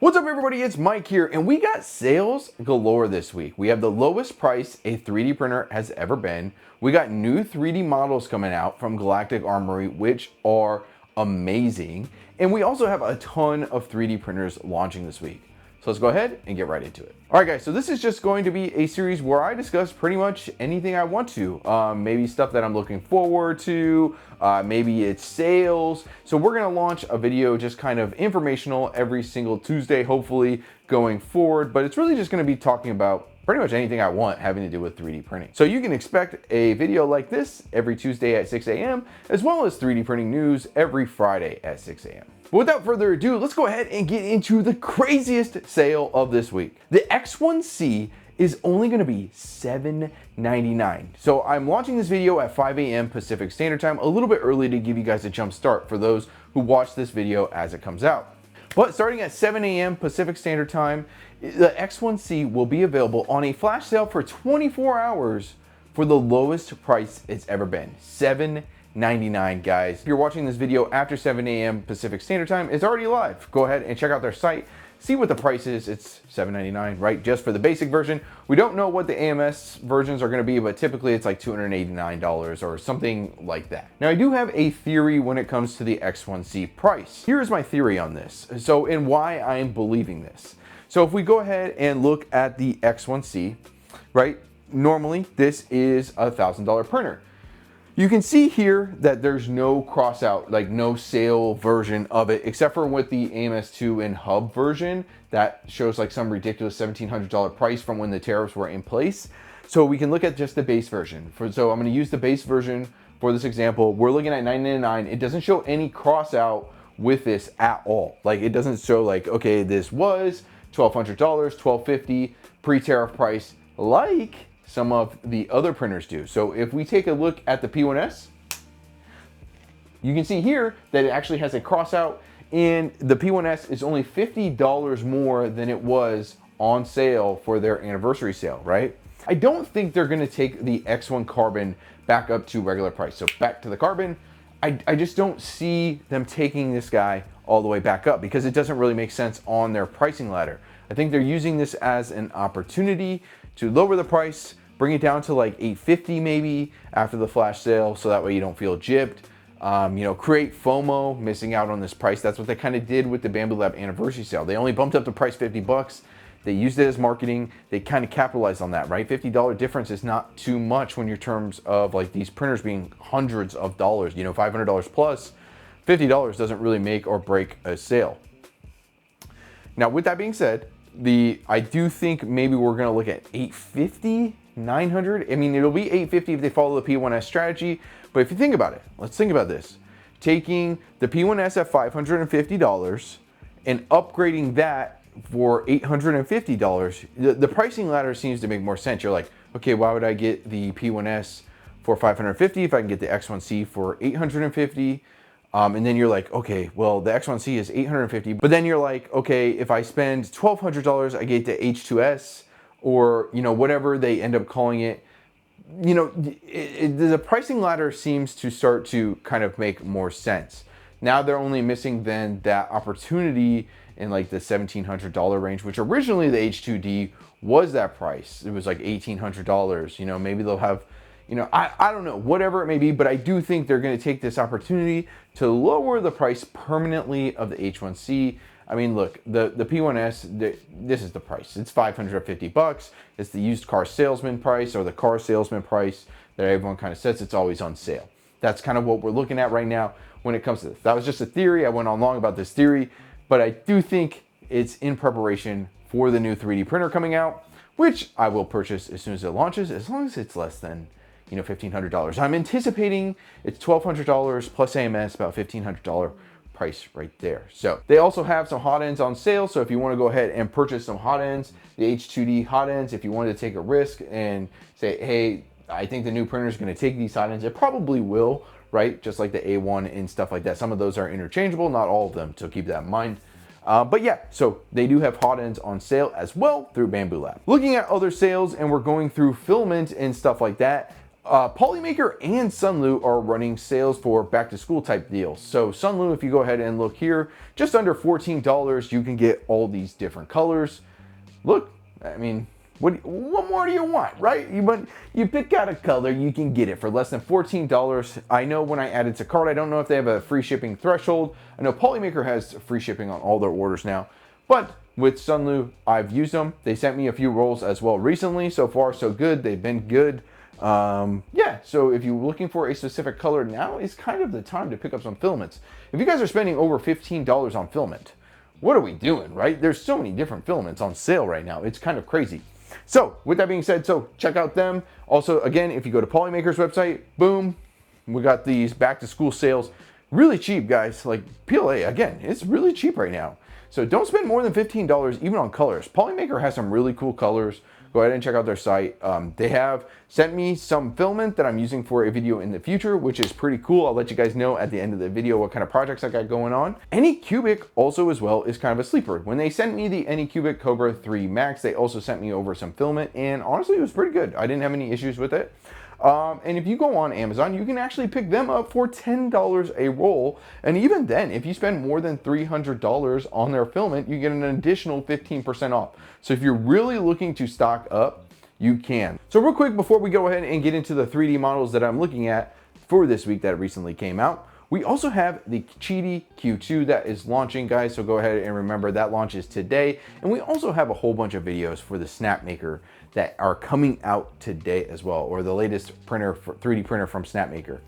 What's up everybody, it's Mike here, and we got sales galore this week. We have the lowest price a 3D printer has ever been. We got new 3D models coming out from Galactic Armory, which are amazing. And we also have a ton of 3D printers launching this week. So let's go ahead and get right into it. All right guys, so this is just going to be a series where I discuss pretty much anything I want to. Maybe stuff that I'm looking forward to, maybe it's sales. So we're gonna launch a video just kind of informational every single Tuesday, hopefully going forward. But it's really just gonna be talking about pretty much anything I want having to do with 3D printing. So you can expect a video like this every Tuesday at 6 a.m. as well as 3D printing news every Friday at 6 a.m. But without further ado, let's go ahead and get into the craziest sale of this week. The X1C is only gonna be $7.99. So I'm launching this video at 5 a.m. Pacific Standard Time, a little bit early to give you guys a jump start for those who watch this video as it comes out. But starting at 7 a.m. Pacific Standard Time, the X1C will be available on a flash sale for 24 hours for the lowest price it's ever been, $7.99, guys. If you're watching this video after 7 a.m. Pacific Standard Time, it's already live. Go ahead and check out their site, see what the price is. It's $7.99, right? Just for the basic version. We don't know what the AMS versions are gonna be, but typically it's like $289 or something like that. Now I do have a theory when it comes to the X1C price. Here's my theory on this. So, and why I'm believing this. So if we go ahead and look at the X1C, right? Normally this is a $1,000 printer. You can see here that there's no cross out, like no sale version of it, except for with the AMS2 and hub version that shows like some ridiculous $1,700 price from when the tariffs were in place. So we can look at just the base version. So I'm gonna use the base version for this example. We're looking at $9.99. It doesn't show any cross out with this at all. Like it doesn't show like, okay, this was $1,200, $1,250 pre-tariff price like some of the other printers do. So if we take a look at the P1S, you can see here that it actually has a cross out, and the P1S is only $50 more than it was on sale for their anniversary sale, right? I don't think they're gonna take the X1 Carbon back up to regular price. So back to the Carbon, I just don't see them taking this guy all the way back up because it doesn't really make sense on their pricing ladder. I think they're using this as an opportunity to lower the price, bring it down to like $850 maybe after the flash sale, so that way you don't feel gypped. You know, create FOMO, missing out on this price. That's what they kind of did with the Bambu Lab anniversary sale. They only bumped up the price 50 bucks. They used it as marketing. They kind of capitalized on that, right? $50 difference is not too much when you're terms of like these printers being hundreds of dollars, you know, $500 plus. $50 doesn't really make or break a sale. Now, with that being said, I do think maybe we're gonna look at $850, $900. I mean, it'll be $850 if they follow the P1S strategy. But if you think about it, let's think about this. Taking the P1S at $550 and upgrading that for $850, the pricing ladder seems to make more sense. You're like, okay, why would I get the P1S for $550 if I can get the X1C for $850? And then you're like, okay, well, the X1C is $850, but then you're like, okay, if I spend $1,200, I get the H2S, or, you know, whatever they end up calling it. You know, the pricing ladder seems to start to kind of make more sense. Now they're only missing then that opportunity in like the $1,700 range, which originally the H2D was that price. It was like $1,800. You know, maybe they'll have, you know, I don't know, whatever it may be, but I do think they're going to take this opportunity to lower the price permanently of the H1C. I mean, look, the P1S, this is the price. It's $550. It's the used car salesman price, or the car salesman price that everyone kind of sets. It's always on sale. That's kind of what we're looking at right now when it comes to this. That was just a theory. I went on long about this theory, but I do think it's in preparation for the new 3D printer coming out, which I will purchase as soon as it launches, as long as it's less than, you know, $1,500. I'm anticipating it's $1,200 plus AMS, about $1,500 price right there. So they also have some Hotends on sale. So if you want to go ahead and purchase some Hotends, the H2D Hotends, if you wanted to take a risk and say, hey, I think the new printer is going to take these Hotends, it probably will, right? Just like the A1 and stuff like that. Some of those are interchangeable, not all of them, so keep that in mind. But yeah, so they do have Hotends on sale as well through Bambu Lab. Looking at other sales, and we're going through filament and stuff like that, Polymaker and Sunlu are running sales for back to school type deals. So Sunlu, if you go ahead and look here, just under $14, you can get all these different colors. Look, I mean, what more do you want, right? You pick out a color, you can get it for less than $14. I know when I add it to cart, I don't know if they have a free shipping threshold. I know Polymaker has free shipping on all their orders now, but with Sunlu, I've used them. They sent me a few rolls as well recently. So far, so good. They've been good. Yeah, so if you're looking for a specific color, now is kind of the time to pick up some filaments. If you guys are spending over $15 on filament, what are we doing, right? There's so many different filaments on sale right now. It's kind of crazy. So with that being said, so check out them. Also, again, if you go to Polymaker's website, boom, we got these back to school sales. Really cheap, guys. Like PLA, again, it's really cheap right now. So don't spend more than $15 even on colors. Polymaker has some really cool colors. Go ahead and check out their site. They have sent me some filament that I'm using for a video in the future, which is pretty cool. I'll let you guys know at the end of the video what kind of projects I got going on. Anycubic also as well is kind of a sleeper. When they sent me the Anycubic Cobra 3 Max, they also sent me over some filament, and honestly, it was pretty good. I didn't have any issues with it. And if you go on Amazon, you can actually pick them up for $10 a roll. And even then, if you spend more than $300 on their filament, you get an additional 15% off. So if you're really looking to stock up, you can. So real quick, before we go ahead and get into the 3D models that I'm looking at for this week that recently came out, we also have the Cheetah Q2 that is launching, guys. So go ahead and remember that launches today. And we also have a whole bunch of videos for the Snapmaker that are coming out today as well, or the latest printer, 3D printer from Snapmaker.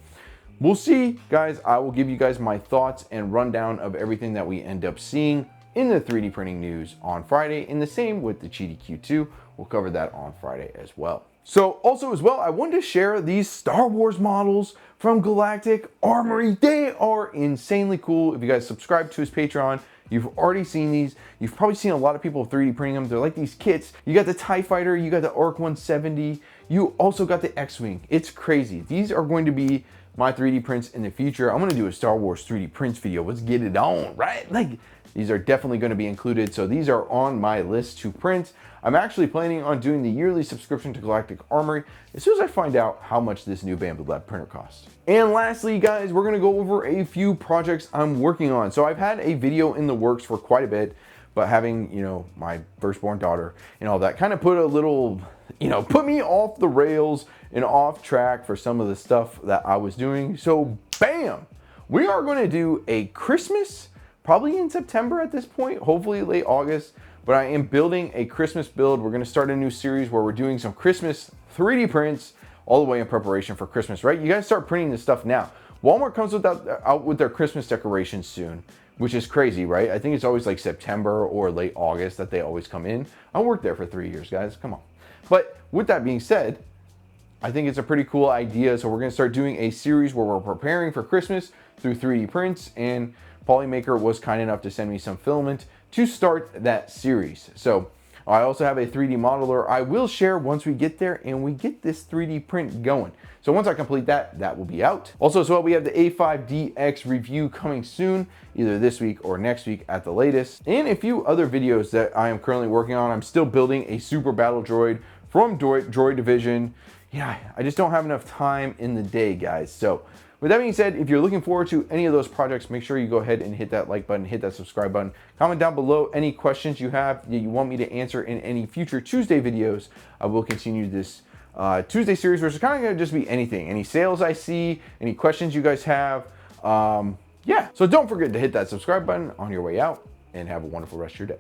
We'll see, guys. I will give you guys my thoughts and rundown of everything that we end up seeing in the 3D printing news on Friday, and the same with the Cheetah Q2. We'll cover that on Friday as well. So also as well, I wanted to share these Star Wars models from Galactic Armory. They are insanely cool. If you guys subscribe to his Patreon, you've already seen these. You've probably seen a lot of people 3D printing them. They're like these kits. You got the TIE Fighter, you got the ARC 170, you also got the X-Wing. It's crazy. These are going to be my 3D prints in the future. I'm gonna do a Star Wars 3D prints video. Let's get it on, right? Like, these are definitely gonna be included. So these are on my list to print. I'm actually planning on doing the yearly subscription to Galactic Armory as soon as I find out how much this new Bambu Lab printer costs. And lastly, guys, we're gonna go over a few projects I'm working on. So I've had a video in the works for quite a bit, but having, you know, my firstborn daughter and all that kind of put a little, you know, put me off the rails and off track for some of the stuff that I was doing. So bam, we are gonna do a Christmas, probably in September at this point, hopefully late August, but I am building a Christmas build. We're gonna start a new series where we're doing some Christmas 3D prints all the way in preparation for Christmas, right? You guys start printing this stuff now. Walmart comes out with their Christmas decorations soon, which is crazy, right? I think it's always like September or late August that they always come in. I worked there for 3 years, guys, come on. But with that being said, I think it's a pretty cool idea. So we're gonna start doing a series where we're preparing for Christmas through 3D prints, and Polymaker was kind enough to send me some filament to start that series. So I also have a 3D modeler I will share once we get there and we get this 3D print going. So once I complete that, that will be out. Also as well, we have the A5DX review coming soon, either this week or next week at the latest. And a few other videos that I am currently working on. I'm still building a super battle droid from Droid Division. Yeah, I just don't have enough time in the day, guys. So with that being said, if you're looking forward to any of those projects, make sure you go ahead and hit that like button, hit that subscribe button. Comment down below any questions you have that you want me to answer in any future Tuesday videos. I will continue this Tuesday series, which is kind of going to just be anything. Any sales I see, any questions you guys have. Yeah, so don't forget to hit that subscribe button on your way out, and have a wonderful rest of your day.